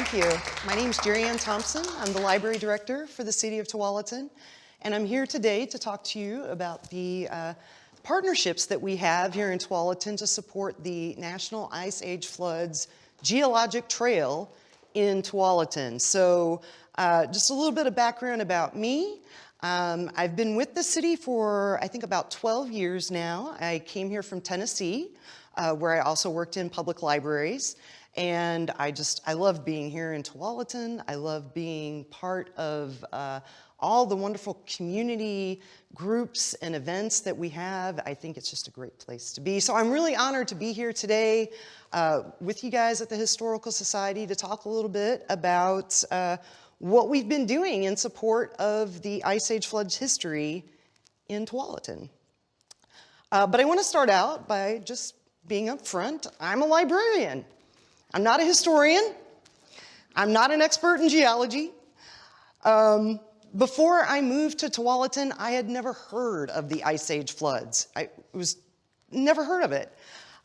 Thank you. My name is Jerianne Thompson. I'm the library director for the city of Tualatin, and I'm here today to talk to you about the partnerships that we have here in Tualatin to support the National Ice Age Floods Geologic Trail in Tualatin. So just a little bit of background about me. I've been with the city for, I think, about 12 years now. I came here from Tennessee, where I also worked in public libraries. And I love being here in Tualatin. I love being part of all the wonderful community groups and events that we have. I think it's just a great place to be. So I'm really honored to be here today with you guys at the Historical Society to talk a little bit about what we've been doing in support of the Ice Age floods history in Tualatin. But I want to start out by just being upfront. I'm a librarian. I'm not a historian. I'm not an expert in geology. Before I moved to Tualatin, I had never heard of the Ice Age floods. I never heard of it.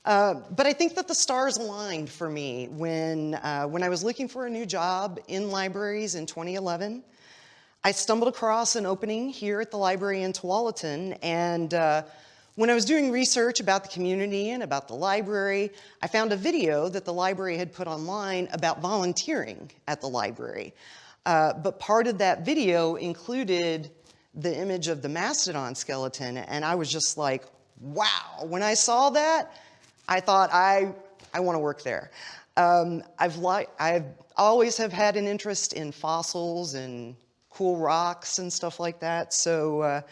But I think that the stars aligned for me when I was looking for a new job in libraries in 2011. I stumbled across an opening here at the library in Tualatin, and when I was doing research about the community and about the library, I found a video that the library had put online about volunteering at the library. But part of that video included the image of the mastodon skeleton, and I was just like, wow. When I saw that, I thought, I want to work there. I've always have had an interest in fossils and cool rocks and stuff like that, so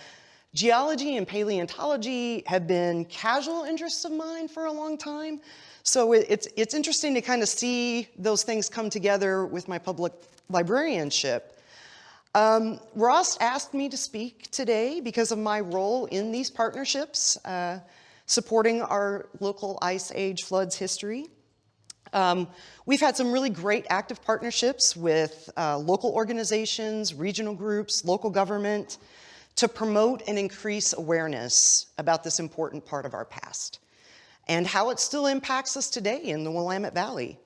geology and paleontology have been casual interests of mine for a long time. So it's interesting to kind of see those things come together with my public librarianship. Ross asked me to speak today because of my role in these partnerships, supporting our local Ice Age floods history. We've had some really great active partnerships with local organizations, regional groups, local government, to promote and increase awareness about this important part of our past and how it still impacts us today in the Willamette Valley.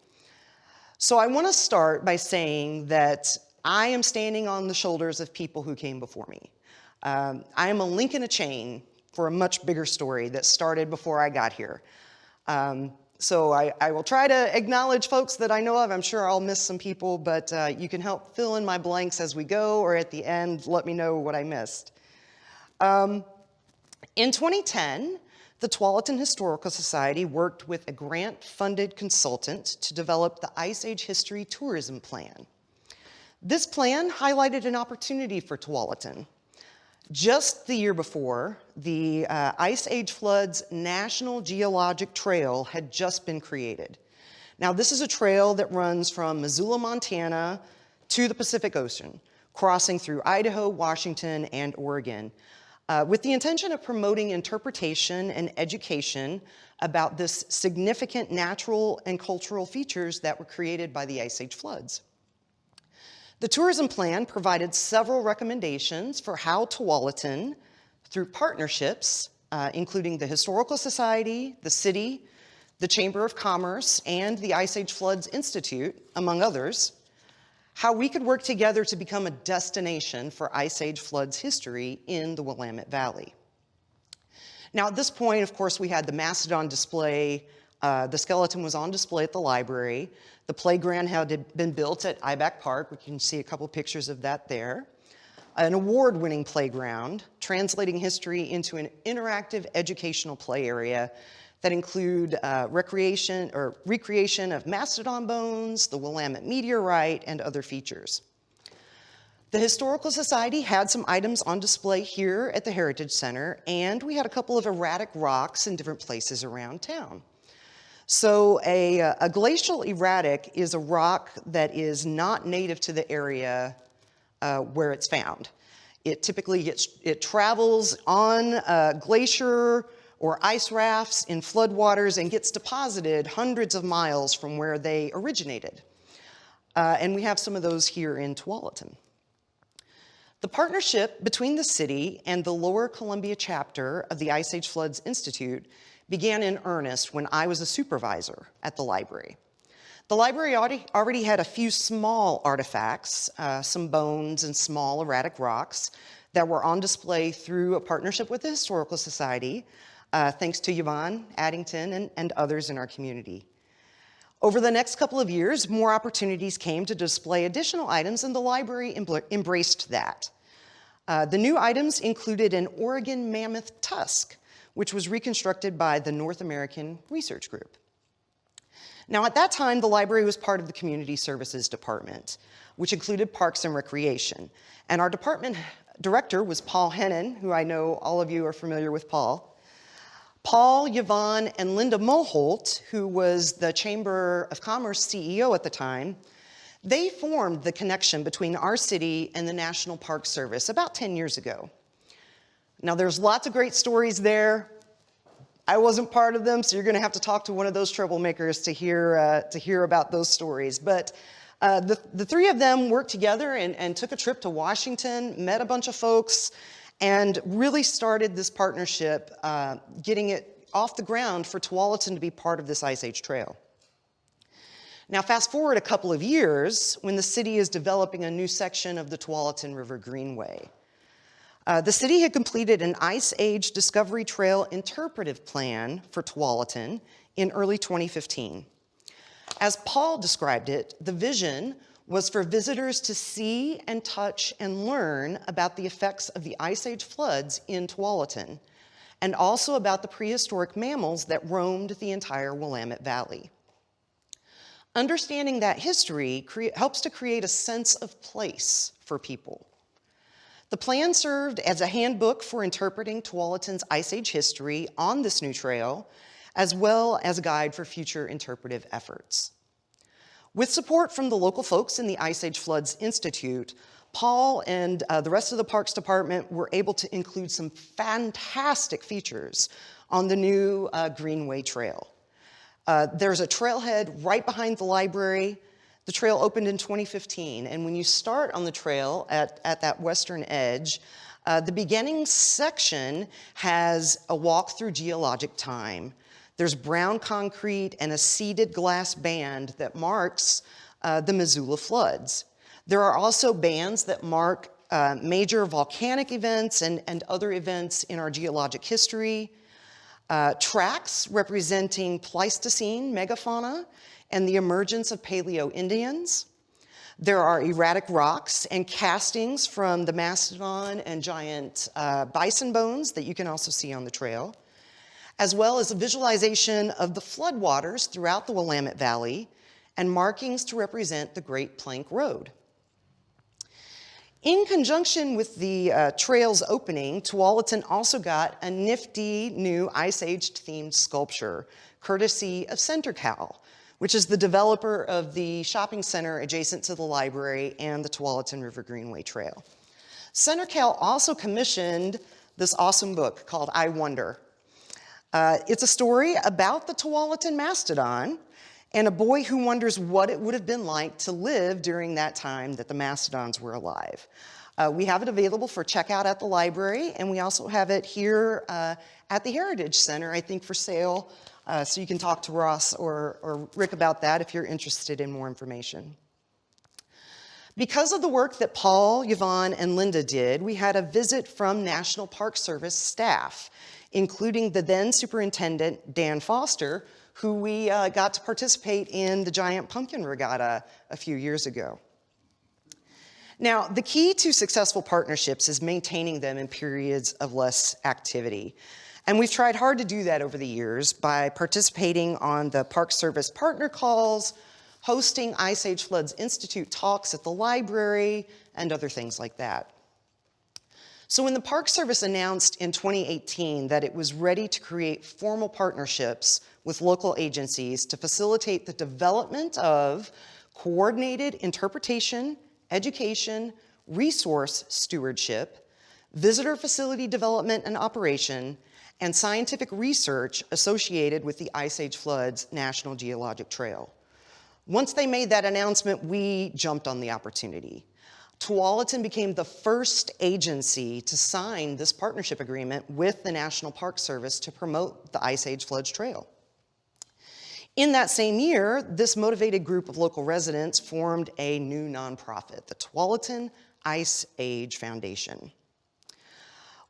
So I want to start by saying that I am standing on the shoulders of people who came before me. I am a link in a chain for a much bigger story that started before I got here. So I will try to acknowledge folks that I know of. I'm sure I'll miss some people, but you can help fill in my blanks as we go, or at the end, let me know what I missed. In 2010, the Tualatin Historical Society worked with a grant-funded consultant to develop the Ice Age History Tourism Plan. This plan highlighted an opportunity for Tualatin. Just the year before, the Ice Age Floods National Geologic Trail had just been created. Now, this is a trail that runs from Missoula, Montana to the Pacific Ocean, crossing through Idaho, Washington, and Oregon, with the intention of promoting interpretation and education about this significant natural and cultural features that were created by the Ice Age floods. The tourism plan provided several recommendations for how Tualatin, through partnerships, including the Historical Society, the city, the Chamber of Commerce, and the Ice Age Floods Institute, among others, how we could work together to become a destination for Ice Age floods history in the Willamette Valley. Now, at this point, of course, we had the mastodon display. The skeleton was on display at the library. The playground had been built at Iback Park. We can see a couple pictures of that there. An award-winning playground, translating history into an interactive educational play area that include recreation of mastodon bones, the Willamette meteorite, and other features. The Historical Society had some items on display here at the Heritage Center, and we had a couple of erratic rocks in different places around town. So a glacial erratic is a rock that is not native to the area where it's found. It typically travels on a glacier or ice rafts in floodwaters and gets deposited hundreds of miles from where they originated. And we have some of those here in Tualatin. The partnership between the city and the Lower Columbia chapter of the Ice Age Floods Institute began in earnest when I was a supervisor at the library. The library already had a few small artifacts, some bones and small erratic rocks that were on display through a partnership with the Historical Society, thanks to Yvonne Addington and others in our community. Over the next couple of years, more opportunities came to display additional items, and the library embraced that. The new items included an Oregon mammoth tusk, which was reconstructed by the North American Research Group. Now, at that time, the library was part of the Community Services Department, which included Parks and Recreation. And our department director was Paul Hennon, who I know all of you are familiar with Paul. Paul, Yvonne, and Linda Mulholt, who was the Chamber of Commerce CEO at the time, they formed the connection between our city and the National Park Service about 10 years ago. Now, there's lots of great stories there. I wasn't part of them, so you're going to have to talk to one of those troublemakers to hear about those stories. But the three of them worked together and took a trip to Washington, met a bunch of folks, and really started this partnership, getting it off the ground for Tualatin to be part of this Ice Age Trail. Now, fast forward a couple of years when the city is developing a new section of the Tualatin River Greenway. The city had completed an Ice Age Discovery Trail interpretive plan for Tualatin in early 2015. As Paul described it, the vision was for visitors to see and touch and learn about the effects of the Ice Age floods in Tualatin, and also about the prehistoric mammals that roamed the entire Willamette Valley. Understanding that history helps to create a sense of place for people. The plan served as a handbook for interpreting Tualatin's Ice Age history on this new trail, as well as a guide for future interpretive efforts. With support from the local folks in the Ice Age Floods Institute, Paul and the rest of the Parks Department were able to include some fantastic features on the new Greenway Trail. There's a trailhead right behind the library. The trail opened in 2015, and when you start on the trail at that western edge, the beginning section has a walk through geologic time. There's brown concrete and a seeded glass band that marks the Missoula floods. There are also bands that mark major volcanic events and other events in our geologic history. Tracks representing Pleistocene megafauna and the emergence of Paleo-Indians. There are erratic rocks and castings from the mastodon and giant bison bones that you can also see on the trail, as well as a visualization of the floodwaters throughout the Willamette Valley and markings to represent the Great Plank Road. In conjunction with the trail's opening, Tualatin also got a nifty new Ice Age-themed sculpture, courtesy of CenterCal, which is the developer of the shopping center adjacent to the library and the Tualatin River Greenway Trail. CenterCal also commissioned this awesome book called I Wonder. It's a story about the Tualatin mastodon and a boy who wonders what it would have been like to live during that time that the mastodons were alive. We have it available for checkout at the library, and we also have it here at the Heritage Center, I think, for sale. So you can talk to Ross or Rick about that if you're interested in more information. Because of the work that Paul, Yvonne, and Linda did, we had a visit from National Park Service staff, including the then Superintendent, Dan Foster, who we got to participate in the Giant Pumpkin Regatta a few years ago. Now, the key to successful partnerships is maintaining them in periods of less activity. And we've tried hard to do that over the years by participating on the Park Service partner calls, hosting Ice Age Floods Institute talks at the library, and other things like that. So when the Park Service announced in 2018 that it was ready to create formal partnerships with local agencies to facilitate the development of coordinated interpretation, education, resource stewardship, visitor facility development and operation, and scientific research associated with the Ice Age Floods National Geologic Trail. Once they made that announcement, we jumped on the opportunity. Tualatin became the first agency to sign this partnership agreement with the National Park Service to promote the Ice Age Floods Trail. In that same year, this motivated group of local residents formed a new nonprofit, the Tualatin Ice Age Foundation.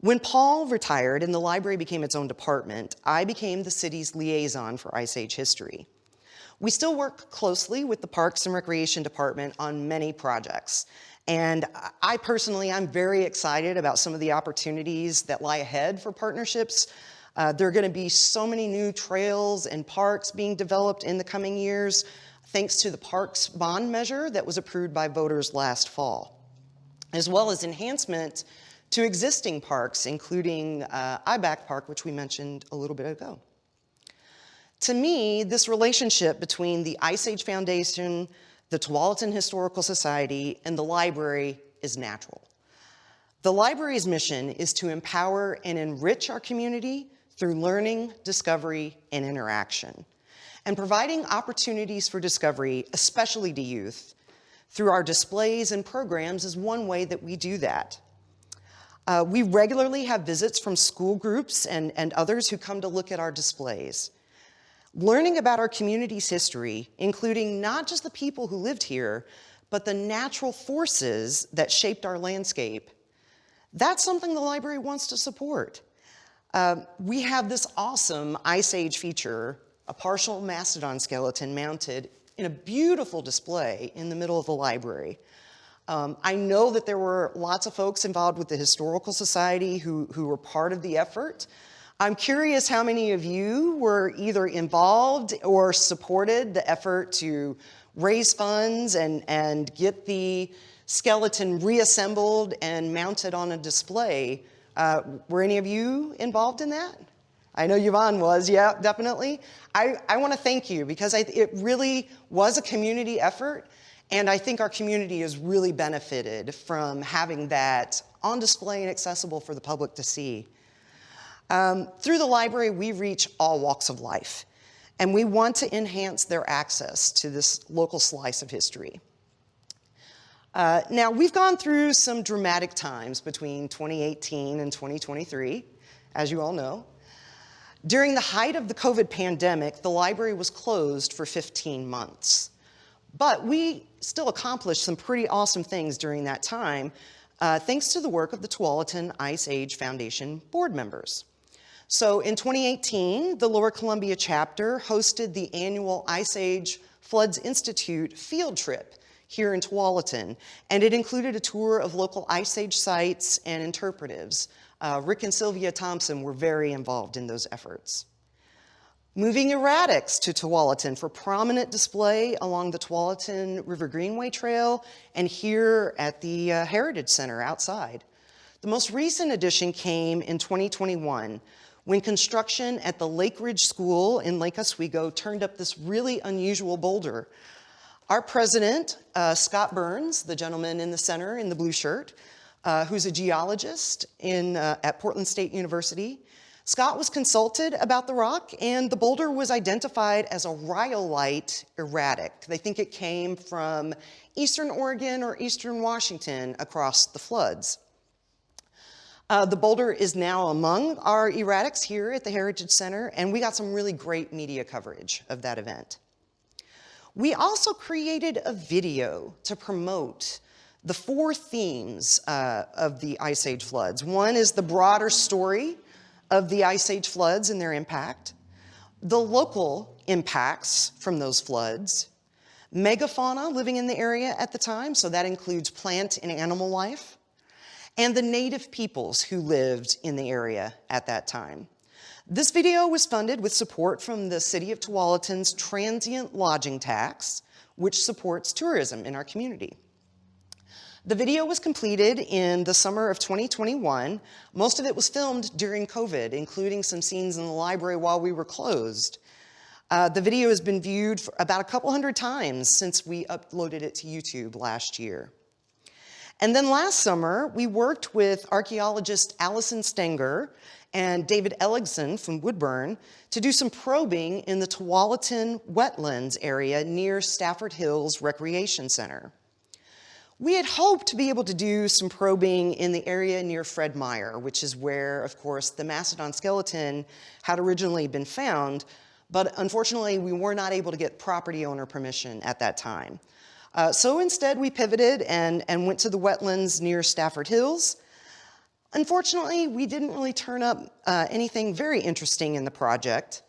When Paul retired and the library became its own department, I became the city's liaison for Ice Age history. We still work closely with the Parks and Recreation Department on many projects. And I personally, I'm very excited about some of the opportunities that lie ahead for partnerships. There are going to be so many new trails and parks being developed in the coming years, thanks to the Parks Bond Measure that was approved by voters last fall, as well as enhancement to existing parks, including IBAC Park, which we mentioned a little bit ago. To me, this relationship between the Ice Age Foundation, the Tualatin Historical Society, and the library is natural. The library's mission is to empower and enrich our community through learning, discovery, and interaction, and providing opportunities for discovery, especially to youth, through our displays and programs is one way that we do that. We regularly have visits from school groups and others who come to look at our displays. Learning about our community's history, including not just the people who lived here, but the natural forces that shaped our landscape, that's something the library wants to support. We have this awesome Ice Age feature, a partial mastodon skeleton mounted in a beautiful display in the middle of the library. I know that there were lots of folks involved with the Historical Society who were part of the effort. I'm curious how many of you were either involved or supported the effort to raise funds and get the skeleton reassembled and mounted on a display. Were any of you involved in that? I know Yvonne was, yeah, definitely. I want to thank you because it really was a community effort, and I think our community has really benefited from having that on display and accessible for the public to see. Through the library, we reach all walks of life, and we want to enhance their access to this local slice of history. Now, we've gone through some dramatic times between 2018 and 2023, as you all know. During the height of the COVID pandemic, the library was closed for 15 months. But we still accomplished some pretty awesome things during that time, thanks to the work of the Tualatin Ice Age Foundation board members. So in 2018, the Lower Columbia chapter hosted the annual Ice Age Floods Institute field trip here in Tualatin, and it included a tour of local Ice Age sites and interpretives. Rick and Sylvia Thompson were very involved in those efforts. Moving erratics to Tualatin for prominent display along the Tualatin River Greenway Trail and here at the Heritage Center outside. The most recent addition came in 2021 when construction at the Lake Ridge School in Lake Oswego turned up this really unusual boulder. Our president, Scott Burns, the gentleman in the center in the blue shirt, who's a geologist at Portland State University, Scott was consulted about the rock, and the boulder was identified as a rhyolite erratic. They think it came from eastern Oregon or eastern Washington across the floods. The boulder is now among our erratics here at the Heritage Center, and we got some really great media coverage of that event. We also created a video to promote the 4 themes of the Ice Age floods. One is the broader story of the Ice Age floods and their impact, the local impacts from those floods, megafauna living in the area at the time, so that includes plant and animal life, and the native peoples who lived in the area at that time. This video was funded with support from the City of Tualatin's transient lodging tax, which supports tourism in our community. The video was completed in the summer of 2021. Most of it was filmed during COVID, including some scenes in the library while we were closed. The video has been viewed for about a couple hundred times since we uploaded it to YouTube last year. And then last summer, we worked with archaeologist Allison Stenger and David Elligson from Woodburn to do some probing in the Tualatin wetlands area near Stafford Hills Recreation Center. We had hoped to be able to do some probing in the area near Fred Meyer, which is where, of course, the mastodon skeleton had originally been found, but unfortunately we were not able to get property owner permission at that time. So instead we pivoted and went to the wetlands near Stafford Hills. Unfortunately, we didn't really turn up anything very interesting in the project,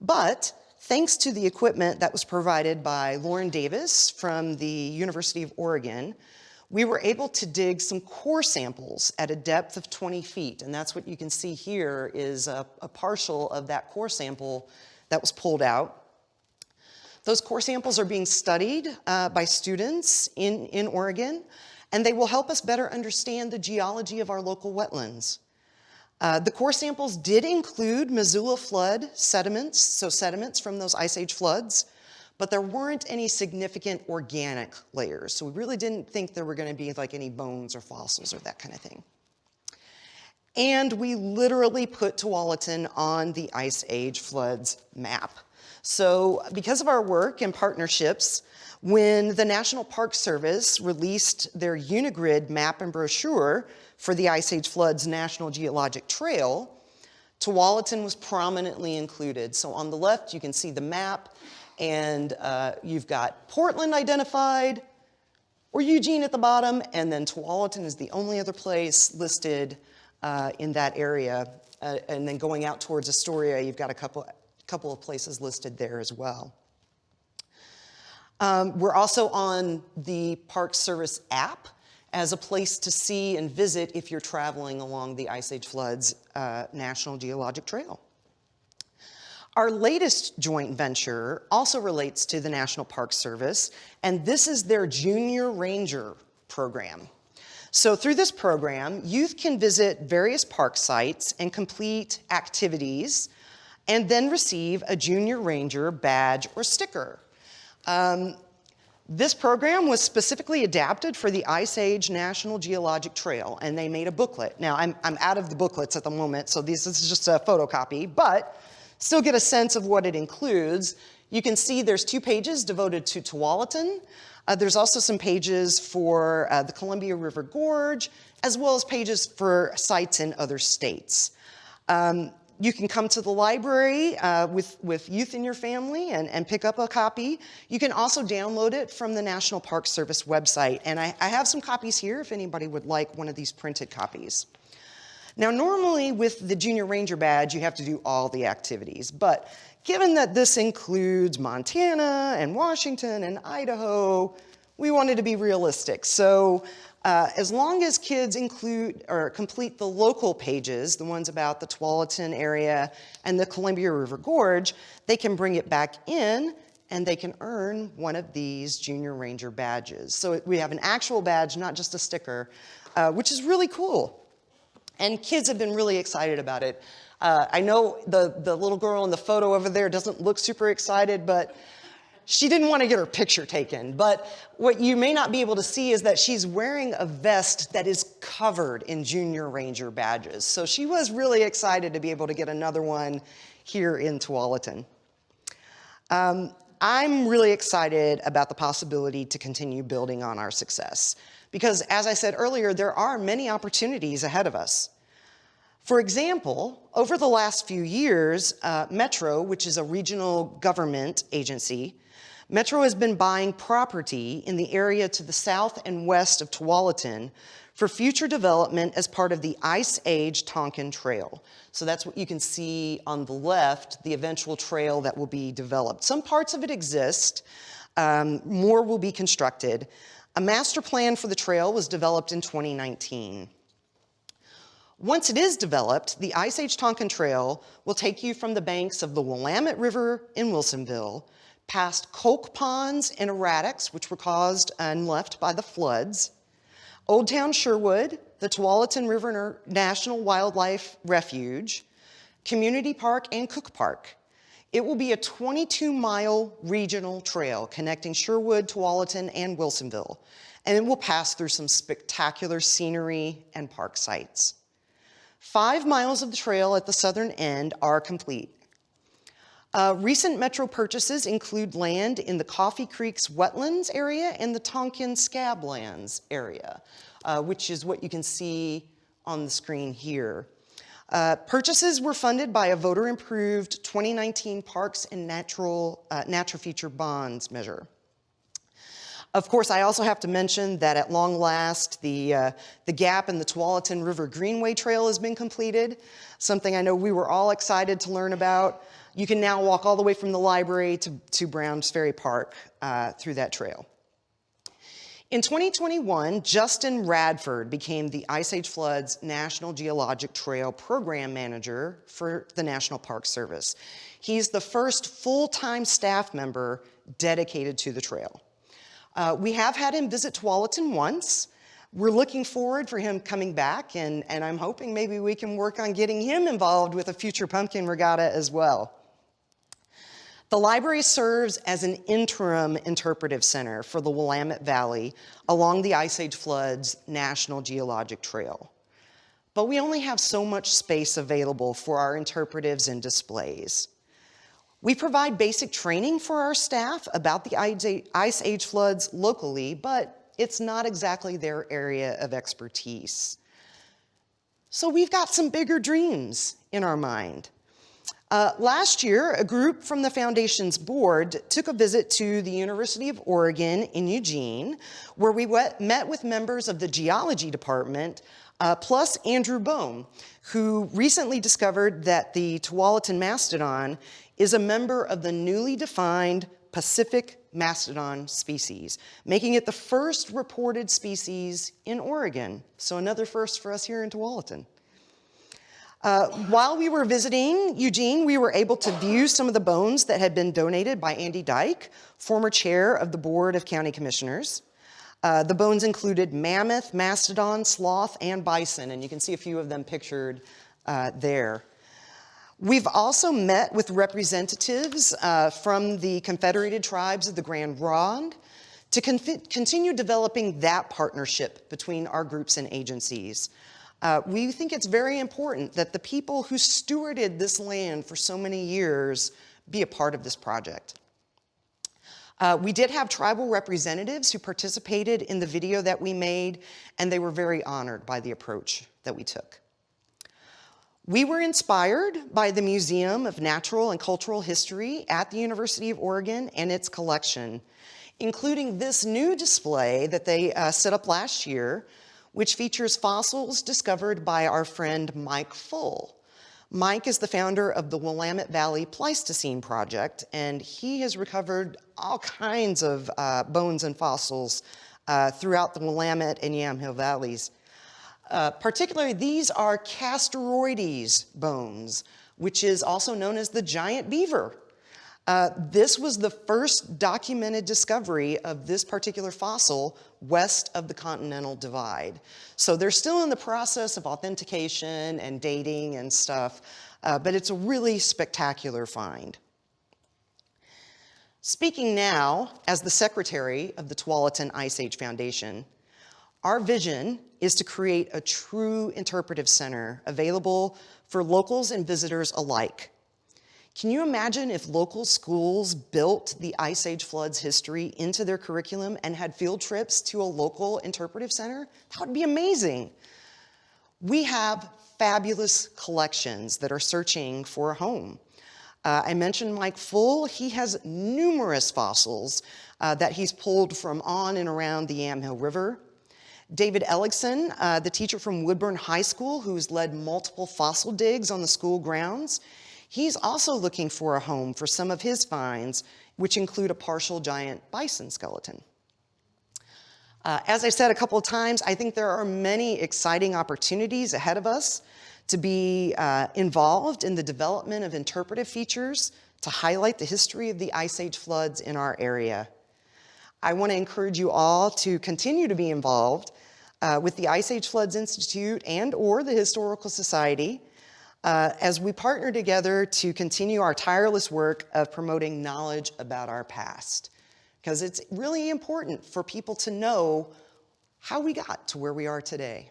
but thanks to the equipment that was provided by Lauren Davis from the University of Oregon, we were able to dig some core samples at a depth of 20 feet. And that's what you can see here is a partial of that core sample that was pulled out. Those core samples are being studied by students in Oregon, and they will help us better understand the geology of our local wetlands. The core samples did include Missoula flood sediments, so sediments from those Ice Age floods, but there weren't any significant organic layers. So we really didn't think there were going to be like any bones or fossils or that kind of thing. And we literally put Tualatin on the Ice Age floods map. So because of our work and partnerships, when the National Park Service released their Unigrid map and brochure for the Ice Age Floods National Geologic Trail, Tualatin was prominently included. So on the left, you can see the map, and you've got Portland identified, or Eugene at the bottom, and then Tualatin is the only other place listed in that area. And then going out towards Astoria, you've got a couple of places listed there as well. We're also on the Park Service app as a place to see and visit if you're traveling along the Ice Age Floods National Geologic Trail. Our latest joint venture also relates to the National Park Service, and this is their Junior Ranger program. So through this program, youth can visit various park sites and complete activities and then receive a Junior Ranger badge or sticker. This program was specifically adapted for the Ice Age National Geologic Trail, and they made a booklet. Now, I'm out of the booklets at the moment, so this is just a photocopy, but still get a sense of what it includes. You can see there's 2 pages devoted to Tualatin. There's also some pages for the Columbia River Gorge, as well as pages for sites in other states. You can come to the library with youth in your family and pick up a copy. You can also download it from the National Park Service website. And I have some copies here if anybody would like one of these printed copies. Now, normally with the Junior Ranger badge, you have to do all the activities. But given that this includes Montana and Washington and Idaho, we wanted to be realistic. So as long as kids include or complete the local pages, the ones about the Tualatin area and the Columbia River Gorge, they can bring it back in and they can earn one of these Junior Ranger badges. So we have an actual badge, not just a sticker, which is really cool. And kids have been really excited about it. I know the little girl in the photo over there doesn't look super excited, but she didn't want to get her picture taken. But what you may not be able to see is that she's wearing a vest that is covered in Junior Ranger badges. So she was really excited to be able to get another one here in Tualatin. I'm really excited about the possibility to continue building on our success. Because as I said earlier, there are many opportunities ahead of us. For example, over the last few years, Metro, which is a regional government agency, Metro has been buying property in the area to the south and west of Tualatin for future development as part of the Ice Age Tonkin Trail. So that's what you can see on the left, the eventual trail that will be developed. Some parts of it exist, more will be constructed. A master plan for the trail was developed in 2019. Once it is developed, the Ice Age Tonkin Trail will take you from the banks of the Willamette River in Wilsonville, past Colk Ponds and erratics, which were caused and left by the floods, Old Town Sherwood, the Tualatin River National Wildlife Refuge, Community Park, and Cook Park. It will be a 22-mile regional trail connecting Sherwood, Tualatin, and Wilsonville, and it will pass through some spectacular scenery and park sites. 5 miles of the trail at the southern end are complete. Recent Metro purchases include land in the Coffee Creek's wetlands area and the Tonkin Scablands area, which is what you can see on the screen here. Purchases were funded by a voter-improved 2019 Parks and Natural Feature Bonds measure. Of course, I also have to mention that at long last, the gap in the Tualatin River Greenway Trail has been completed, something I know we were all excited to learn about. You can now walk all the way from the library to Browns Ferry Park through that trail. In 2021, Justin Radford became the Ice Age Floods National Geologic Trail Program Manager for the National Park Service. He's the first full-time staff member dedicated to the trail. We have had him visit Tualatin once. We're looking forward for him coming back, and I'm hoping maybe we can work on getting him involved with a future pumpkin regatta as well. The library serves as an interim interpretive center for the Willamette Valley along the Ice Age Floods National Geologic Trail. But we only have so much space available for our interpretives and displays. We provide basic training for our staff about the Ice Age floods locally, but it's not exactly their area of expertise. So we've got some bigger dreams in our mind. Last year, a group from the Foundation's board took a visit to the University of Oregon in Eugene, where we met with members of the Geology department, plus Andrew Bohm, who recently discovered that the Tualatin mastodon is a member of the newly defined Pacific mastodon species, making it the first reported species in Oregon. So another first for us here in Tualatin. While we were visiting Eugene, we were able to view some of the bones that had been donated by Andy Dyke, former chair of the Board of County Commissioners. The bones included mammoth, mastodon, sloth, and bison, and you can see a few of them pictured there. We've also met with representatives from the Confederated Tribes of the Grand Ronde to continue developing that partnership between our groups and agencies. We think it's very important that the people who stewarded this land for so many years be a part of this project. We did have tribal representatives who participated in the video that we made, and they were very honored by the approach that we took. We were inspired by the Museum of Natural and Cultural History at the University of Oregon and its collection, including this new display that they set up last year, which features fossils discovered by our friend Mike Full. Mike is the founder of the Willamette Valley Pleistocene Project, and he has recovered all kinds of bones and fossils throughout the Willamette and Yamhill valleys. Particularly, these are Castoroides bones, which is also known as the giant beaver. This was the first documented discovery of this particular fossil west of the Continental Divide. So they're still in the process of authentication and dating and stuff, but it's a really spectacular find. Speaking now as the secretary of the Tualatin Ice Age Foundation, our vision is to create a true interpretive center available for locals and visitors alike. Can you imagine if local schools built the Ice Age floods history into their curriculum and had field trips to a local interpretive center? That would be amazing. We have fabulous collections that are searching for a home. I mentioned Mike Full. He has numerous fossils that he's pulled from on and around the Yamhill River. David Ellickson, the teacher from Woodburn High School, who's led multiple fossil digs on the school grounds, he's also looking for a home for some of his finds, which include a partial giant bison skeleton. As I said a couple of times, I think there are many exciting opportunities ahead of us to be involved in the development of interpretive features to highlight the history of the Ice Age floods in our area. I want to encourage you all to continue to be involved with the Ice Age Floods Institute and/or the Historical Society as we partner together to continue our tireless work of promoting knowledge about our past. Because it's really important for people to know how we got to where we are today.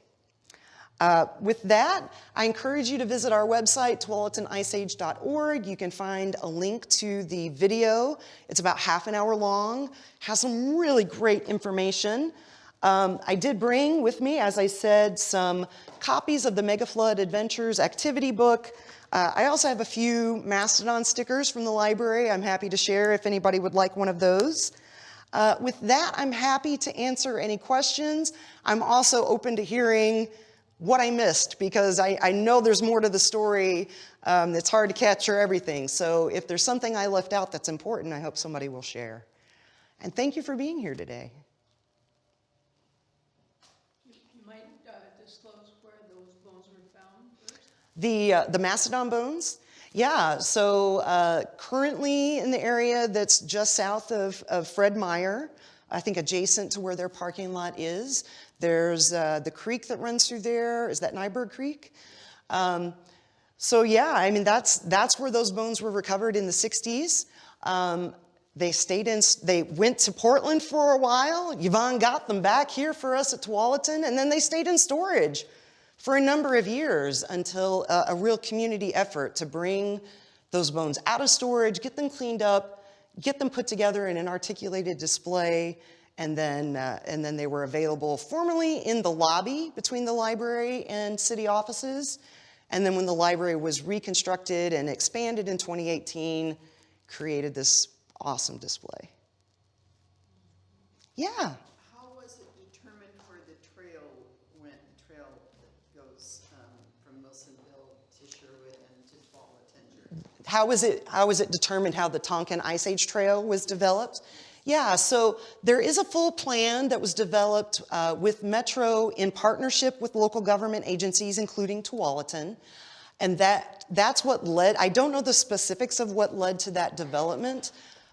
With that, I encourage you to visit our website, tualatiniceage.org. You can find a link to the video. It's about half an hour long, has some really great information I did bring with me, as I said, some copies of the Mega Flood Adventures activity book. I also have a few Mastodon stickers from the library I'm happy to share if anybody would like one of those. With that, I'm happy to answer any questions. I'm also open to hearing what I missed, because I know there's more to the story. It's hard to capture everything. So if there's something I left out that's important, I hope somebody will share. And thank you for being here today. You might disclose where those bones were found first? The Mastodon bones? Yeah, so currently in the area that's just south of Fred Meyer, I think adjacent to where their parking lot is, there's the creek that runs through there. Is that Nyberg Creek? So yeah, I mean, that's where those bones were recovered in the 60s. They went to Portland for a while. Yvonne got them back here for us at Tualatin, and then they stayed in storage for a number of years until a real community effort to bring those bones out of storage, get them cleaned up, get them put together in an articulated display, and then they were available formerly in the lobby between the library and city offices. And then when the library was reconstructed and expanded in 2018, created this awesome display. Yeah. How was it determined where the trail went, trail that goes from Wilsonville to Sherwood and to Tualatin? How was it determined how the Tonkin Ice Age Trail was developed? Yeah, so there is a full plan that was developed with Metro in partnership with local government agencies, including Tualatin. And that's what led, I don't know the specifics of what led to that development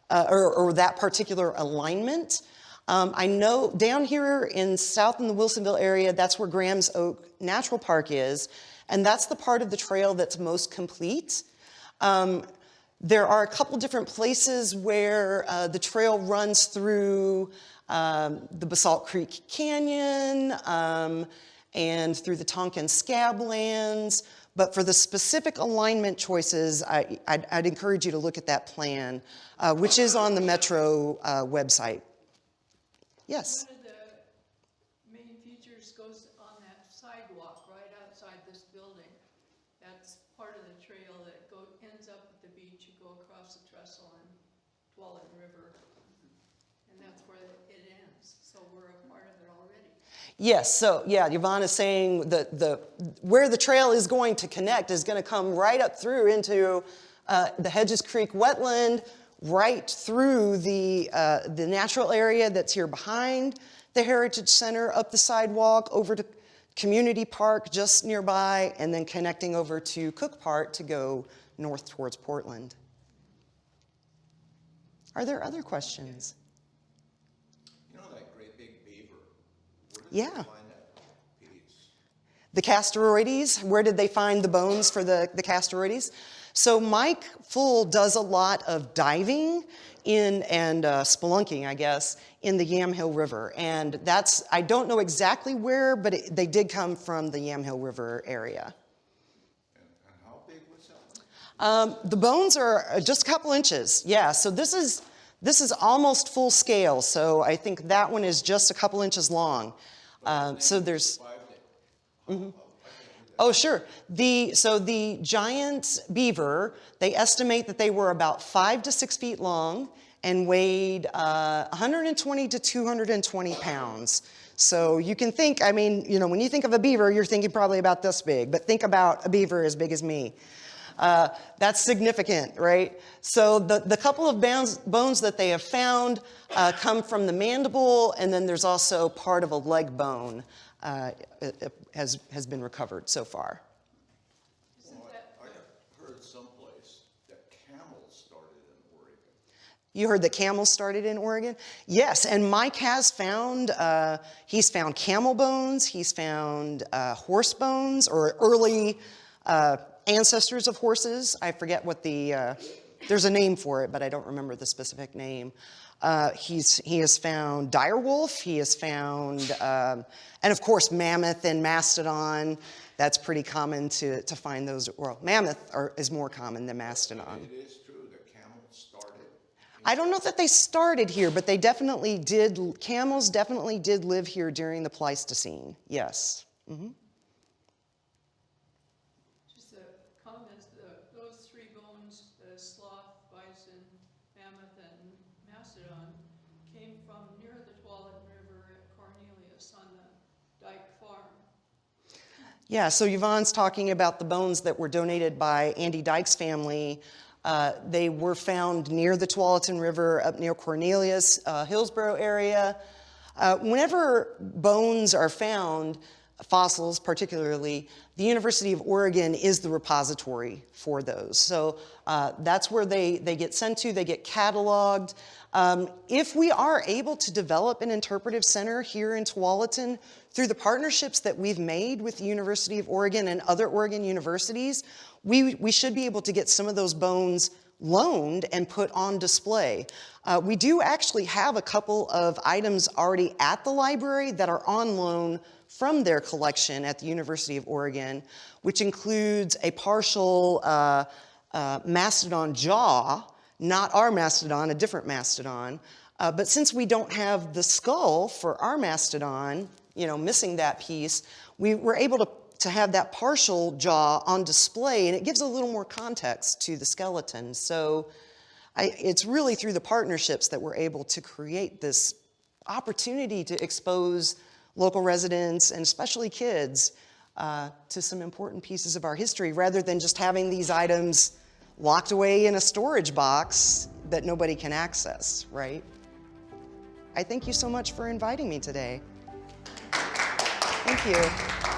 or that particular alignment. I know down here in south in the Wilsonville area, that's where Graham's Oak Natural Park is, and that's the part of the trail that's most complete. There are a couple different places where the trail runs through the Basalt Creek Canyon and through the Tonkin Scablands. But for the specific alignment choices, I'd encourage you to look at that plan, which is on the Metro website. Yes? One of the main features goes on that sidewalk right outside this building. That's part of the trail that ends up at the beach. You go across the trestle and Tualatin River, and that's where it ends. So we're a part of it already. Yes, so yeah, Yvonne is saying where the trail is going to connect is going to come right up through into the Hedges Creek wetland, right through the natural area that's here behind the Heritage Center, up the sidewalk, over to Community Park just nearby, and then connecting over to Cook Park to go north towards Portland. Are there other questions? You know that great big beaver? Where did Yeah. they find that piece? The Castoroides, where did they find the bones for the Castoroides? So Mike Full does a lot of diving and spelunking, I guess, in the Yamhill River. And I don't know exactly where, but they did come from the Yamhill River area. And how big was that one? The bones are just a couple inches. Yeah, so this is almost full scale. So I think that one is just a couple inches long. So there's... Mm-hmm. Oh, sure. So the giant beaver, they estimate that they were about 5 to 6 feet long and weighed 120 to 220 pounds. So you can think, I mean, you know, when you think of a beaver, you're thinking probably about this big, but think about a beaver as big as me. That's significant, right? So the couple of bones that they have found come from the mandible, and then there's also part of a leg bone has been recovered so far. Well, I heard someplace that camels started in Oregon. You heard that camels started in Oregon? Yes, and Mike has found, he's found camel bones, he's found horse bones, or early ancestors of horses. I forget what there's a name for it, but I don't remember the specific name. He has found direwolf, he has found, and of course mammoth and mastodon. That's pretty common to find those. Well, mammoth is more common than mastodon. It is true that camels started I don't know that they started here, but they definitely did, camels definitely did live here during the Pleistocene, yes. Just a comment, those three bones, the sloth, bison, mammoth, and mastodon, came from near the Tualatin River at Cornelius on the Dyke Farm. Yeah, so Yvonne's talking about the bones that were donated by Andy Dyke's family. They were found near the Tualatin River, up near Cornelius, Hillsborough area. Whenever bones are found, fossils particularly, the University of Oregon is the repository for those. So that's where they get sent to, they get cataloged. If we are able to develop an interpretive center here in Tualatin through the partnerships that we've made with the University of Oregon and other Oregon universities, we should be able to get some of those bones loaned and put on display. We do actually have a couple of items already at the library that are on loan from their collection at the University of Oregon, which includes a partial mastodon jaw, not our mastodon, a different mastodon. But since we don't have the skull for our mastodon, missing that piece, we were able to have that partial jaw on display, and it gives a little more context to the skeleton. So it's really through the partnerships that we're able to create this opportunity to expose local residents and especially kids to some important pieces of our history, rather than just having these items locked away in a storage box that nobody can access, right? I thank you so much for inviting me today. Thank you.